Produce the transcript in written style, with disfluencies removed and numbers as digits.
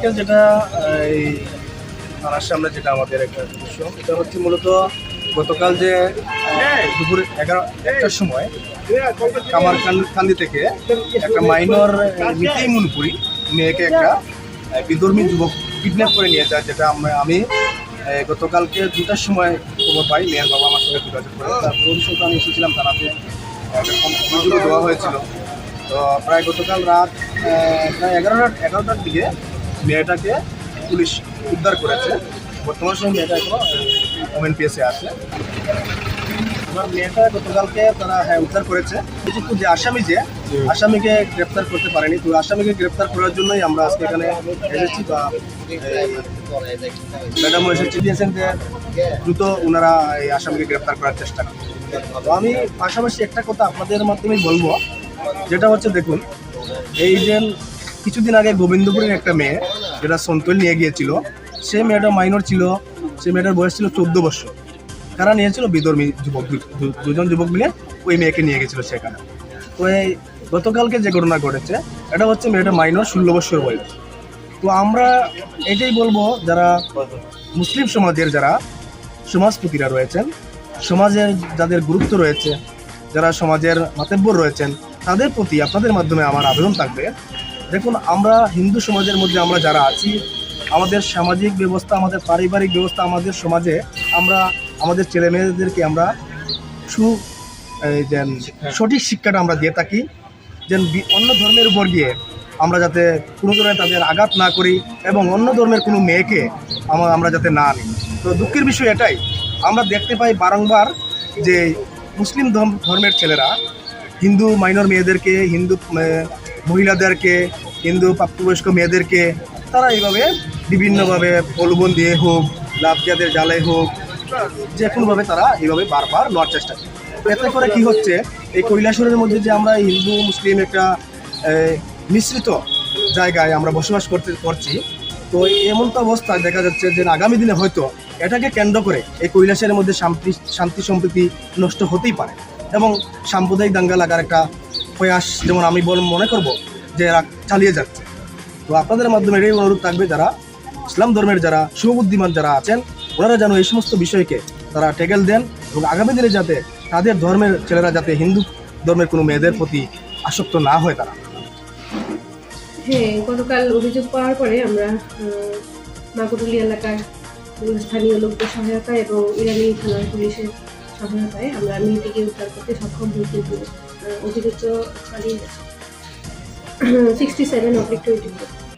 আজকে যেটা এই থানার সামনে যেটা আমাদের একটা দৃশ্য, এটা হচ্ছে মূলত গতকাল যে দুপুর 11টার সময় কামারকান্দি থেকে একটা মাইনর মিতেই মুনপুরি মেয়েকে একটা বিধর্মী যুবক কিডন্যাপ করে নিয়ে যায়, যেটা আমি গতকালকে 2টার সময় খবর পাই। মেয়ের বাবা আমার সঙ্গে যোগাযোগ করে, তারপর অভিযোগ আমি এসেছিলাম থানাতে, একটা অভিযোগ দেওয়া হয়েছিল। তো প্রায় গতকাল রাত প্রায় 11টার দিকে মেয়েটাকে পুলিশ উদ্ধার করেছে। বর্তমান সময় মেয়েটা এখনো ওএনপিএসে আছে। এবার মেয়েটা গতকালকে তারা উদ্ধার করেছে, কিন্তু যে আসামিকে গ্রেপ্তার করতে পারেনি। তো আসামিকে গ্রেপ্তার করার জন্যই আমরা আজকে এখানে এসেছি, বা ম্যাডামও এসেছি দিয়েছেন যে দ্রুত ওনারা এই আসামিকে গ্রেপ্তার করার চেষ্টা করেন। তো আমি পাশাপাশি একটা কথা আপনাদের মাধ্যমেই বলবো, যেটা হচ্ছে দেখুন, এই যে কিছুদিন আগে গোবিন্দপুরের একটা মেয়ে যেটা সন্তোল নিয়ে গিয়েছিল, সে মেয়েটা মাইনর ছিল, সে মেয়েটার বয়স ছিল 14 বছর। কারা নিয়েছিল? বিধর্মী যুবক, দুজন যুবক মিলে ওই মেয়েকে নিয়ে গেছিল সেখানে। তো এই গতকালকে যে ঘটনা ঘটেছে, এটা হচ্ছে মেয়েটা মাইনর 16 বছর বয়স। তো আমরা এটাই বলবো, যারা মুসলিম সমাজের যারা সমাজপতিরা রয়েছেন, সমাজের যাদের গুরুত্ব রয়েছে, যারা সমাজের মাতব্বর রয়েছেন, তাদের প্রতি আপনাদের মাধ্যমে আমার আবেদন থাকবে। দেখুন, আমরা হিন্দু সমাজের মধ্যে আমরা যারা আছি, আমাদের সামাজিক ব্যবস্থা, আমাদের পারিবারিক ব্যবস্থা, আমাদের সমাজে আমরা আমাদের ছেলে মেয়েদেরকে আমরা সঠিক শিক্ষাটা আমরা দিয়ে থাকি, যেন অন্য ধর্মের উপর গিয়ে আমরা যাতে কোনো ধরনের তাদের আঘাত না করি, এবং অন্য ধর্মের কোনো মেয়েকে আমরা যাতে না আনি। তো দুঃখের বিষয় এটাই, আমরা দেখতে পাই বারংবার যে মুসলিম ধর্মের ছেলেরা হিন্দু মাইনর মেয়েদেরকে, হিন্দু মহিলাদেরকে, হিন্দু প্রাপ্তবয়স্ক মেয়েদেরকে তারা এইভাবে বিভিন্নভাবে প্রলোভন দিয়ে হোক, লাভজাদের জালে হোক, যে কোনোভাবে তারা এইভাবে বারবার নেওয়ার চেষ্টা করে। তো এতে করে কী হচ্ছে, এই কৈলাসহরের মধ্যে যে আমরা হিন্দু মুসলিম একটা মিশ্রিত জায়গায় আমরা বসবাস করছি, তো এমন তো অবস্থায় দেখা যাচ্ছে যে আগামী দিনে হয়তো এটাকে কেন্দ্র করে এই কৈলাসের মধ্যে শান্তি সম্প্রীতি নষ্ট হতেই পারে, এবং সাম্প্রদায়িক দাঙ্গা লাগার একটা প্রয়াস, যেমন আমি মনে করব যে এরা চালিয়ে যাচ্ছে। তো আপনাদের মাধ্যমে এটাই অনুরোধ থাকবে, যারা ইসলাম ধর্মের যারা সুবুদ্ধিমান যারা আছেন, ওনারা যেন এই সমস্ত বিষয়কে তারা টেকেল দেন, এবং আগামী দিনে যাতে তাদের ধর্মের ছেলেরা যাতে হিন্দু ধর্মের কোনো মেয়েদের প্রতি আসক্ত না হয় তারা। হ্যাঁ, গতকাল অভিযোগ পাওয়ার পরে আমরা মাকুটুলি এলাকার স্থানীয় লোকদের সহায়তায় এবং ইরানি থানার পুলিশের সহায়তায় আমরা মেয়েটিকে উদ্ধার করতে সক্ষম হই, কিন্তু অতিরিক্ত 67/24